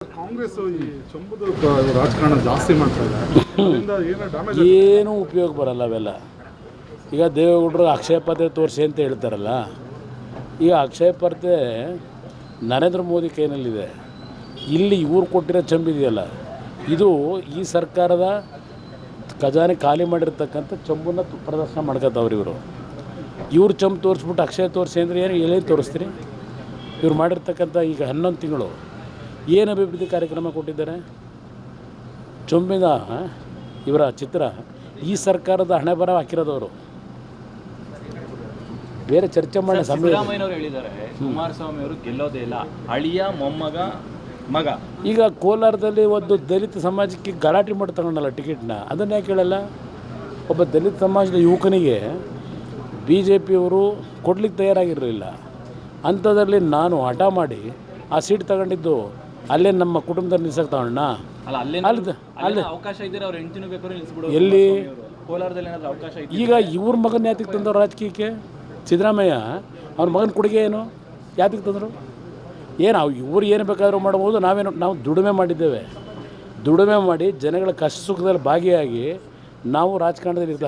ಕಾಂಗ್ರೆಸ್ ಈ ಚಂಬುದ ರಾಜಕಾರಣ ಜಾಸ್ತಿ ಮಾಡ್ತಾ ಇದೆ. ಅದರಿಂದ ಏನು ಡ್ಯಾಮೇಜ್ ಏನೂ ಉಪಯೋಗ ಬರಲ್ಲ ಅವೆಲ್ಲ. ಈಗ ದೇವೇಗೌಡರು ಅಕ್ಷಯಪತೆ ತೋರಿಸಿ ಅಂತ ಹೇಳ್ತಾರಲ್ಲ, ಈಗ ಅಕ್ಷಯಪತೆ ನರೇಂದ್ರ ಮೋದಿ ಕೈನಲ್ಲಿದೆ. ಇಲ್ಲಿ ಇವ್ರು ಕೊಟ್ಟಿರೋ ಚಂಬಿದೆಯಲ್ಲ, ಇದು ಈ ಸರ್ಕಾರದ ಖಜಾನೆ ಖಾಲಿ ಮಾಡಿರ್ತಕ್ಕಂಥ ಚಂಬನ್ನ ಪ್ರದರ್ಶನ ಮಾಡ್ಕೊತಾವ್ರಿ ಇವರು. ಇವ್ರು ಚಂಬು ತೋರಿಸ್ಬಿಟ್ಟು ಅಕ್ಷಯ ತೋರಿಸಿ ಅಂದರೆ ಏನು ಎಲ್ಲಿ ತೋರಿಸ್ತೀರಿ? ಇವ್ರು ಮಾಡಿರ್ತಕ್ಕಂಥ ಈಗ 11 ತಿಂಗಳು ಏನು ಅಭಿವೃದ್ಧಿ ಕಾರ್ಯಕ್ರಮ ಕೊಟ್ಟಿದ್ದಾರೆ? ಚೊಂಬಿನ ಇವರ ಚಿತ್ರ ಈ ಸರ್ಕಾರದ ಹಣೆ ಬರ ಹಾಕಿರೋದವರು. ಬೇರೆ ಚರ್ಚೆ ಮಾಡಿ ಸಿದ್ದರಾಮಯ್ಯನವರು ಹೇಳಿದ್ದಾರೆ, ಕುಮಾರಸ್ವಾಮಿ ಅವರು ಗೆಲ್ಲೋದೇ ಇಲ್ಲ, ಅಳಿಯ ಮೊಮ್ಮಗ ಮಗ. ಈಗ ಕೋಲಾರದಲ್ಲಿ ಒಂದು ದಲಿತ ಸಮಾಜಕ್ಕೆ ಗಲಾಟೆ ಮಾಡಿ ತಗೊಂಡಲ್ಲ ಟಿಕೆಟ್ನ, ಅದನ್ನು ಯಾಕೆ ಹೇಳಲ್ಲ? ಒಬ್ಬ ದಲಿತ ಸಮಾಜದ ಯುವಕನಿಗೆ BJPಯವರು ಕೊಡ್ಲಿಕ್ಕೆ ತಯಾರಾಗಿರಲಿಲ್ಲ. ಅಂಥದ್ರಲ್ಲಿ ನಾನು ಹಠ ಮಾಡಿ ಆ ಸೀಟ್ ತಗೊಂಡಿದ್ದು ಅಲ್ಲೇ ನಮ್ಮ ಕುಟುಂಬದಲ್ಲಿ ನಿಲ್ಸಕ್ಕೆ ತಗೊಂಡ. ಅಲ್ಲೇ ಅವಕಾಶ ಇದ್ದರೆ ಅವ್ರು ಹೆಂಡ್ತಿನೂ ಬೇಕಾದ್ರೂ ನಿಲ್ಲಿಸ್ಬಿಡೋದು. ಎಲ್ಲಿ ಕೋಲಾರದಲ್ಲಿ ಏನಾದರೂ ಅವಕಾಶ ಇದೆ? ಈಗ ಇವ್ರ ಮಗನ ಯಾತಿಗೆ ತಂದವರು ರಾಜಕೀಯಕ್ಕೆ? ಸಿದ್ದರಾಮಯ್ಯ ಅವ್ರ ಮಗನ ಕೊಡುಗೆ ಏನು? ಯಾತಿಗೆ ತಂದರು? ಏನು ಇವ್ರು ಏನು ಬೇಕಾದರೂ ಮಾಡ್ಬೋದು. ನಾವು ದುಡಿಮೆ ಮಾಡಿದ್ದೇವೆ. ದುಡಿಮೆ ಮಾಡಿ ಜನಗಳ ಕಷ್ಟ ಸುಖದಲ್ಲಿ ಭಾಗಿಯಾಗಿ ನಾವು ರಾಜಕಾರಣದಲ್ಲಿ ಇರ್ತಾವೆ.